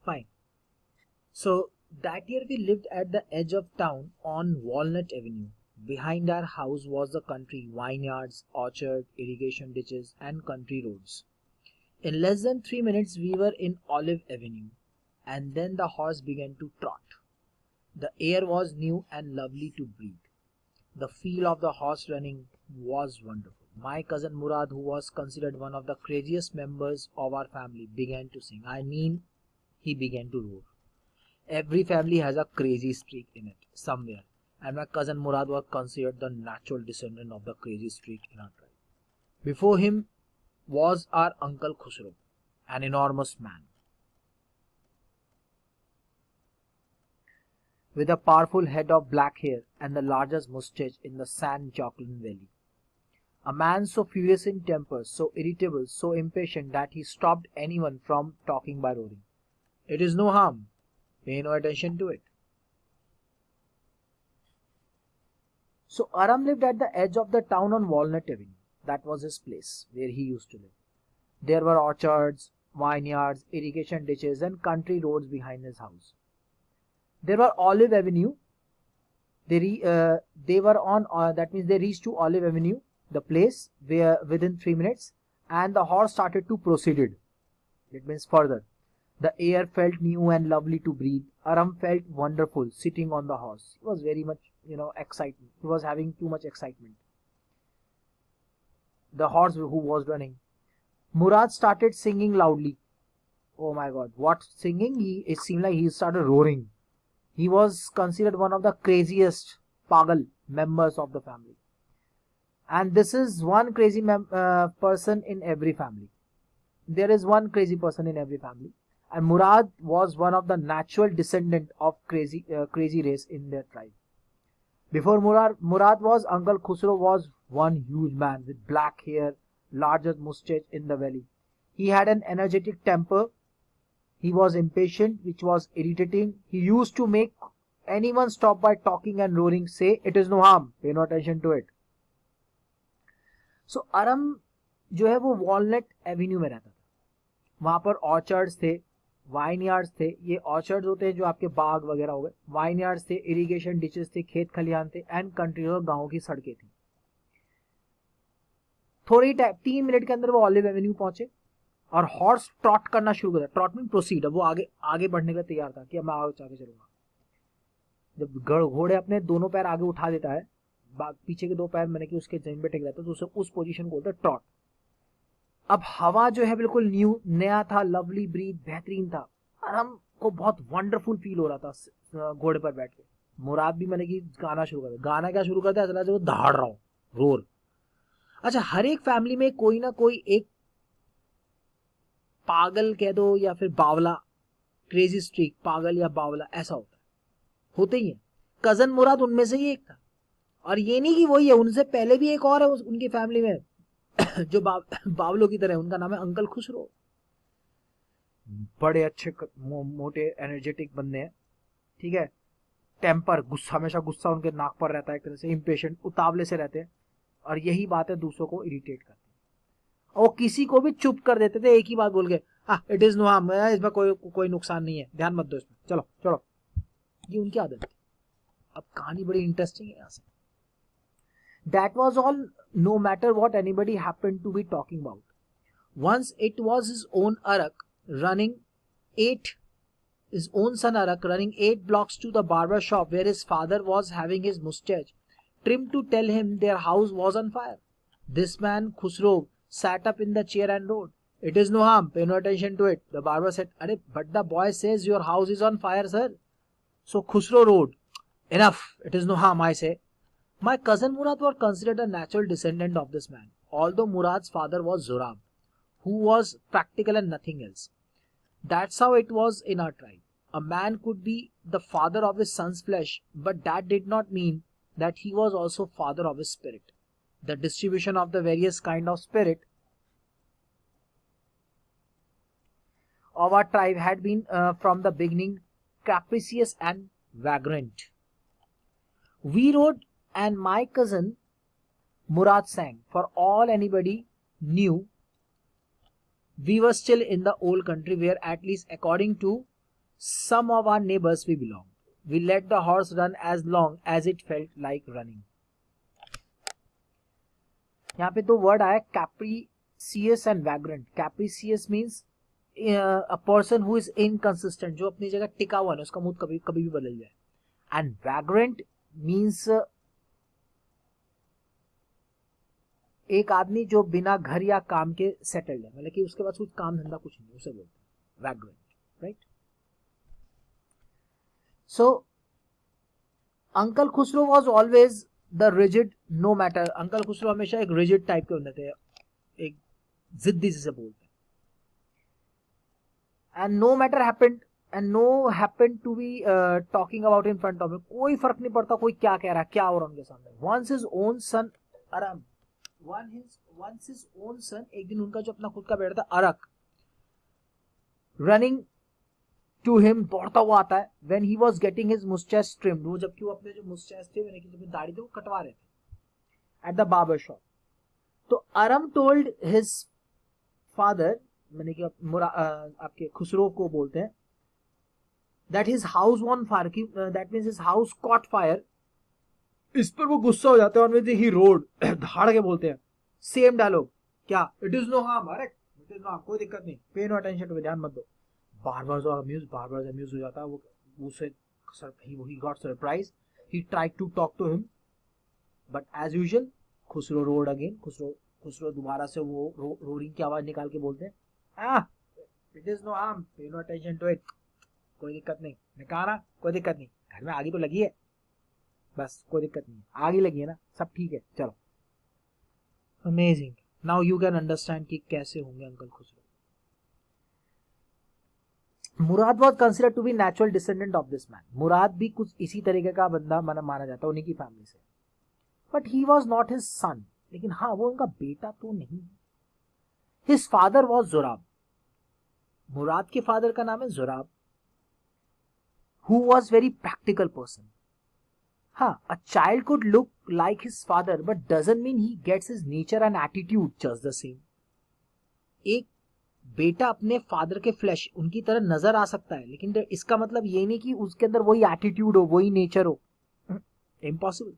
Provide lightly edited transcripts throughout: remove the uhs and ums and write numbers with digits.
Fine. So that year we lived at the edge of town on Walnut Avenue. Behind our house was the country, vineyards, orchard, irrigation ditches, and country roads. In less than 3 minutes we were in Olive Avenue, and then the horse began to trot. The air was new and lovely to breathe. The feel of the horse running was wonderful. My cousin Murad, who was considered one of the craziest members of our family, began to sing. I mean, he began to roar. Every family has a crazy streak in it somewhere, and my cousin Murad was considered the natural descendant of the crazy streak in our tribe. Before him was our uncle Khusro, an enormous man with a powerful head of black hair and the largest mustache in the San Joaquin Valley. A man so furious in temper, so irritable, so impatient that he stopped anyone from talking by roaring. It is no harm. Pay no attention to it. So Aram lived at the edge of the town on Walnut Avenue. That was his place where he used to live. There were orchards, vineyards, irrigation ditches, and country roads behind his house. There were Olive Avenue. They were on. That means they reached to Olive Avenue, the place where within 3 minutes, and the horse started to proceeded. It means further. The air felt new and lovely to breathe. Aram felt wonderful sitting on the horse. He was very much, excitement. He was having too much excitement. The horse who was running. Murad started singing loudly. Oh my God, what singing? It seemed like he started roaring. He was considered one of the craziest Pagal members of the family. And this is one crazy person in every family. There is one crazy person in every family. And Murad was one of the natural descendant of crazy race in their tribe. Before Murad was Uncle Khusro was one huge man with black hair, largest mustache in the valley. He had an energetic temper. He was impatient, which was irritating. He used to make anyone stop by talking and roaring, say, it is no harm, pay no attention to it. So Aram जो है वो walnut Avenue में रहता था. वहां पर orchards थे, vineyards थे. ये ऑर्चर्ड्स होते हैं जो आपके बाग वगैरह हो गए. वाइनयार्ड्स थे, इरिगेशन डिचेस थे, खेत खलिहान थे, एंड कंट्री और गांव की सड़कें थी. थोड़ी 3 मिनट के अंदर वो ऑलिव एवेन्यू पहुंचे और हॉर्स ट्रॉट करना शुरू कर दिया. Trout mean proceed. अब वो आगे बढ़ने के लिए तैयार था कि अब मैं आगे चलूंगा. जब घोड़े अपने दोनों पैर आगे उठा देता है, पीछे के दो पैर मैंने कि उसके जमीन पे टेक देता है, तो उसे उस पोजीशन को बोलते हैं ट्रॉट. अब हवा जो है बिल्कुल नया था, लवली ब्रीथ, बेहतरीन था. आराम को बहुत वंडरफुल फील हो रहा था घोड़े पर बैठ के. मुराद भी मैंने कि गाना शुरू कर दिया. गाना क्या शुरू करता है, ऐसा वो दहाड़ रहा हूं, रोर. अच्छा, हर एक फैमिली में कोई ना कोई एक पागल कह दो या फिर बावला, क्रेजी स्ट्रीक, पागल या बावला ऐसा होता है, होते ही है. कजन मुराद उनमें से ही एक था. और ये नहीं कि वही है, उनसे पहले भी एक और है उनकी फैमिली में जो बावलों की तरह है. उनका नाम है अंकल खुसरो. बड़े अच्छे मोटे एनर्जेटिक बंदे हैं, ठीक है. टेम्पर, गुस्सा, हमेशा गुस्सा उनके नाक पर रहता है, एक तरह से इम्पेशेंट, उतावले से रहते हैं. और यही बात है दूसरों को इरिटेट करती है. और किसी को भी चुप कर देते थे एक ही बात बोल के, हाँ इट इज नो हार्म, इसमें कोई नुकसान नहीं है, ध्यान मत दो इसमें, चलो चलो. ये उनकी आदत थी. अब कहानी बड़ी इंटरेस्टिंग है यहाँ से. That was all, no matter what anybody happened to be talking about. Once it was his own son Arak running 8 blocks to the barber shop where his father was having his mustache trimmed to tell him their house was on fire. This man, Khusro, sat up in the chair and roared, "It is no harm, pay no attention to it." The barber said, "Arey, but the boy says your house is on fire, sir." So Khusro roared, "Enough, it is no harm, I say." My cousin Murad was considered a natural descendant of this man, although Murad's father was Zorab, who was practical and nothing else. That's how it was in our tribe. A man could be the father of his son's flesh, but that did not mean that he was also father of his spirit. The distribution of the various kind of spirit of our tribe had been from the beginning capricious and vagrant. We rode and my cousin Murad sang. For all anybody knew, we were still in the old country where, at least according to Some of our neighbors we belonged. We let the horse run as long as it felt like running. यहाँ पे दो word आया, capricious and vagrant. Capricious means a person who is inconsistent, जो अपनी जगह टिका हुआ है, उसका मूड कभी कभी भी बदल जाए. And vagrant means एक आदमी जो बिना घर या काम के सेटल्ड है, मतलब कि उसके पास कुछ काम धंधा कुछ नहीं, उसे बोलते हैं vagrant, right. So uncle Khusro was always the rigid, no matter. Uncle Khusro हमेशा एक रिजिड टाइप के होते थे, एक जिद्दी जिसे बोलते हैं. And no matter happened, and no happened to be talking about in front of him. कोई फर्क नहीं पड़ता कोई क्या कह रहा है, क्या हो रहा है उनके सामने. Once his own son अरम, once his own son, एक दिन उनका जो अपना खुद का बेटा था अरक, running to him, दौड़ता हुआ आता है. when he was getting his mustache trimmed, वो जबकि वो अपने जो mustache थे, यानी कि जो दाढ़ी थे, वो कटवा रहे थे at the barber shop. तो अरम told his father, यानी कि आपके खुसरो को बोलते हैं, that his house on fire, that means his house caught fire. इस पर वो गुस्सा हो जाता है और ही रोड धाड़ के बोलते हैं सेम डायलॉग, क्या, इट इज नो हार्म, अरे इट इज नो हार्म, कोई दिक्कत नहीं, पे नो अटेंशन टू, ध्यान मत दो. बार बार अम्यूज हो जाता है वो, उसे he got surprise. He tried to talk to him, but as usual Khusro rode again. Khusro दोबारा से वो रोरिंग की आवाज निकाल के बोलते हैं, इट इज नो हार्म, पे नो अटेंशन टू इट, कोई दिक्कत नहीं. मैं कहा ना कोई दिक्कत नहीं, घर में आगे तो लगी है, बस कोई दिक्कत नहीं, आगे लगी है ना, सब ठीक है, चलो. Amazing. Now you can understand कि कैसे होंगे uncle Khusro. Murad was considered to be natural descendant of this man. Murad भी कुछ इसी तरीके का बंदा माना जाता है, उन्हीं की फैमिली से. But he was not his son, लेकिन हाँ वो उनका बेटा तो नहीं. His father was Zorab. Mourad के फादर का नाम है Zorab, who was very practical person. हाँ, a child could look like his father, but doesn't mean he gets his nature and attitude just the same. एक बेटा अपने father के flash उनकी तरह नजर आ सकता है, लेकिन इसका मतलब ये नहीं कि उसके अंदर वही एटीट्यूड हो, वही नेचर हो. Impossible.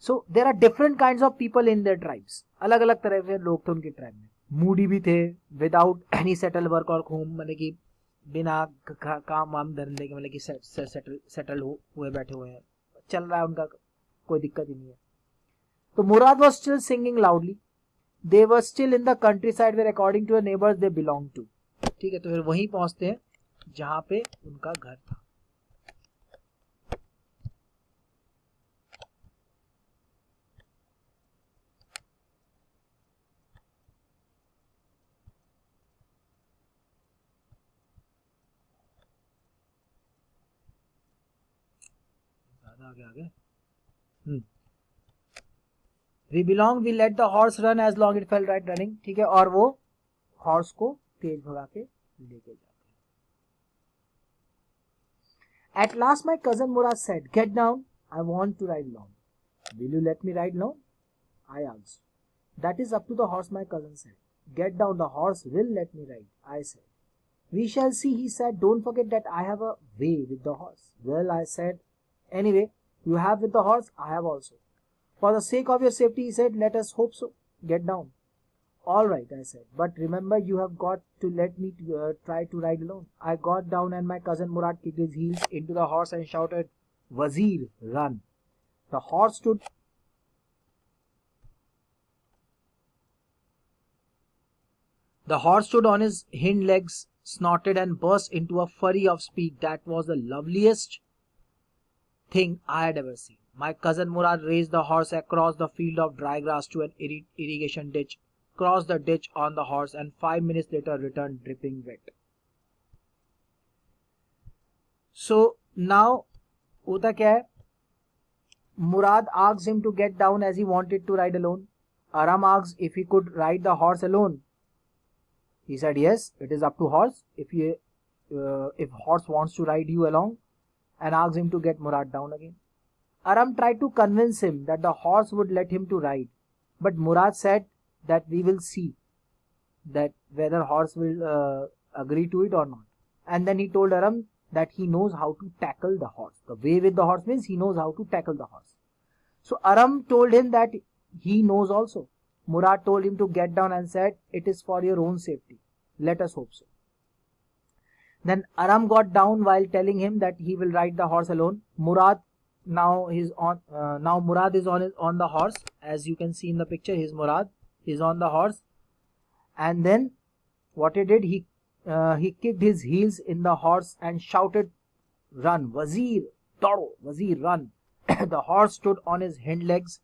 So there are different kinds of people in their tribes. अलग अलग तरह के लोग थे उनके ट्राइब में. मूडी भी थे, विदाउट एनी सेटल वर्क और होम, मतलब कि बिना काम वाम धंधे के, मतलब कि सेटल हुए बैठे हुए हैं, चल रहा है उनका, कोई दिक्कत ही नहीं है. तो Mourad was still singing loudly. They were still in the countryside where according to neighbours they belong to. ठीक है, तो फिर वहीं पहुंचते हैं जहां पे उनका घर था. आगे we belong, we let the horse run as long it felt right running. ठीक है, और वो हॉर्स को तेज भगा के लेके जाते हैं. At last my cousin Murad said, get down, I want to ride alone. Will you let me ride alone? I asked. That is up to the horse, my cousin said. Get down, the horse will let me ride, I said. We shall see, he said. Don't forget that I have a way with the horse. Well, I said, anyway, you have with the horse, I have also. For the sake of your safety, he said, let us hope so. Get down. All right, I said, but remember you have got to let me try to ride alone. I got down and my cousin Murad kicked his heels into the horse and shouted, Wazir, run. The horse stood on his hind legs, snorted and burst into a flurry of speed that was the loveliest thing I had ever seen. My cousin Murad raced the horse across the field of dry grass to an irrigation ditch, crossed the ditch on the horse, and 5 minutes later returned dripping wet. So now, होता क्या है? Murad asked him to get down as he wanted to ride alone. Aram asked if he could ride the horse alone. He said yes, it is up to horse. If horse wants to ride you along, and asked him to get Murad down again. Aram tried to convince him that the horse would let him to ride, but Murad said that we will see that whether horse will agree to it or not. and then he told Aram that he knows how to tackle the horse. The way with the horse means he knows how to tackle the horse. So Aram told him that he knows also. Murad told him to get down and said, "It is for your own safety. Let us hope so." Then Aram got down while telling him that he will ride the horse alone. Murad now Murad is on the horse. As you can see in the picture, he's Murad. He's on the horse. And then what he did, he kicked his heels in the horse and shouted, "Run, Wazir, Toro, Wazir, run." The horse stood on his hind legs,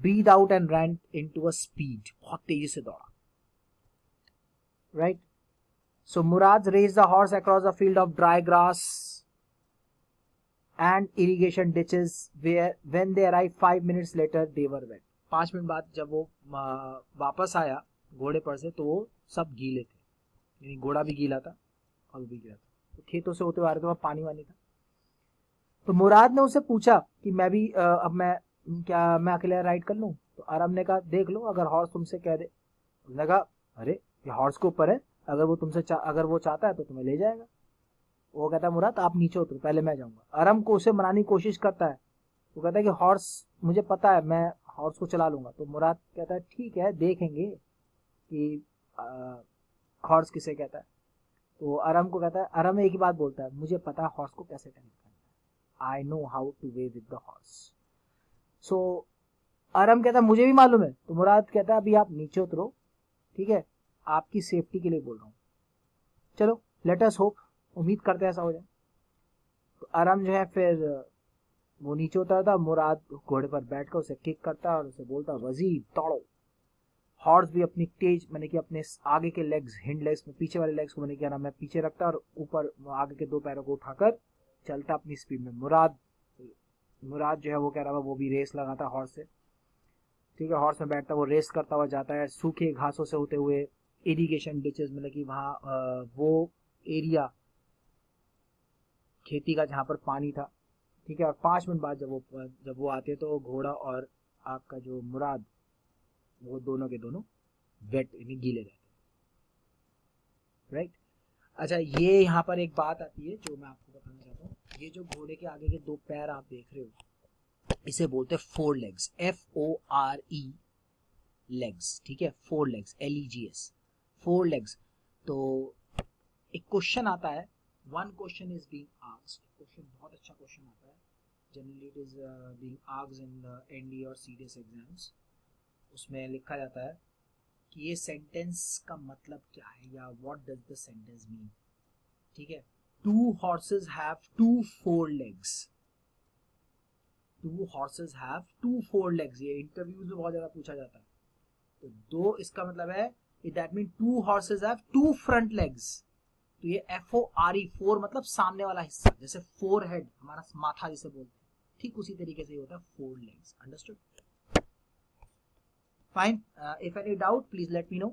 breathed out and ran into a speed. बहुत तेजी से दौड़ा. Right? So Murad raced the horse across a field of dry grass and irrigation ditches where when they arrived 5 minutes later they were wet. 5 minute बाद जब वो वापस आया घोड़े पर से तो वो सब गीले थे, यानी घोड़ा भी गीला था और वो भी गीला था. तो खेतों से होते हुए आ रहे थे, वहाँ पानी वानी था. तो मुराद ने उससे पूछा कि मैं भी अब मैं अकेले राइड कर लूँ. तो आराम ने कहा, देख लो, अगर हॉर्स तुमसे कह दे. उसने कहा, अरे ये हॉर्स के ऊपर है, अगर वो चाहता है तो तुम्हें ले जाएगा. वो कहता है, मुराद आप नीचे उतरो, पहले मैं जाऊंगा. आराम को उसे मनाने की कोशिश करता है. वो कहता है कि हॉर्स मुझे पता है, मैं हॉर्स को चला लूंगा. तो मुराद कहता है, ठीक है, देखेंगे कि हॉर्स किसे कहता है. तो आराम को कहता है, आराम एक ही बात बोलता है, मुझे पता है हॉर्स को कैसे टैकल करना है. I know how to way with the horse. So Aram कहता है, मुझे भी मालूम है. तो मुराद कहता है, अभी आप नीचे उतरो, ठीक है, आपकी सेफ्टी के लिए बोल रहा हूँ. चलो, लेट अस होप, उम्मीद करते हैं ऐसा हो जाए. तो आराम जो है फिर वो नीचे उतरता. मुराद घोड़े पर बैठकर उसे किक करता और उसे बोलता, वजीर दौड़ो. हॉर्स भी अपनी तेज मैंने कि अपने आगे के लेग्स, हिंड लेग्स में, पीछे वाले लेग्स को मैंने क्या नाम है पीछे रखता और ऊपर आगे के 2 पैरों को उठाकर चलता अपनी स्पीड में. मुराद जो है वो कह रहा था, वो भी रेस लगाता हॉर्स से. ठीक है, हॉर्स में बैठता, वो रेस करता हुआ जाता है सूखे घासों से होते हुए इरिगेशन डिचेस, मतलब कि वहाँ वो एरिया खेती का जहाँ पर पानी था. ठीक है, और 5 मिनट बाद जब वो आते तो घोड़ा और आपका जो मुराद, वो दोनों के दोनों वेट यानी गीले रहते. राइट. अच्छा, ये यहाँ पर एक बात आती है जो मैं आपको बताना चाहता हूँ. ये जो घोड़े के आगे के 2 पैर आप देख रहे हो, इसे बोलते हैं 4 legs, FORE लेग्स. ठीक है, 4 legs, LEGS, 4 legs. तो एक क्वेश्चन आता है, one question is being asked. Question बहुत अच्छा क्वेश्चन आता है, generally it is being asked in the ND और CDS एग्जाम्स. उसमें लिखा जाता है कि ये सेंटेंस का मतलब क्या है, या what does the sentence mean. ठीक है, 2 horses have 2 4 legs. 2 horses have 2 4 legs. ये इंटरव्यूज में बहुत ज्यादा पूछा जाता है. तो 2 इसका मतलब है, that mean 2 horses have 2 front legs. तो ये FORE, 4 मतलब सामने वाला हिस्सा, जैसे फोरहेड हमारा माथा जिसे बोलते हैं, ठीक उसी तरीके से होता है 4 legs. Understood? Fine. If any doubt, please let me know.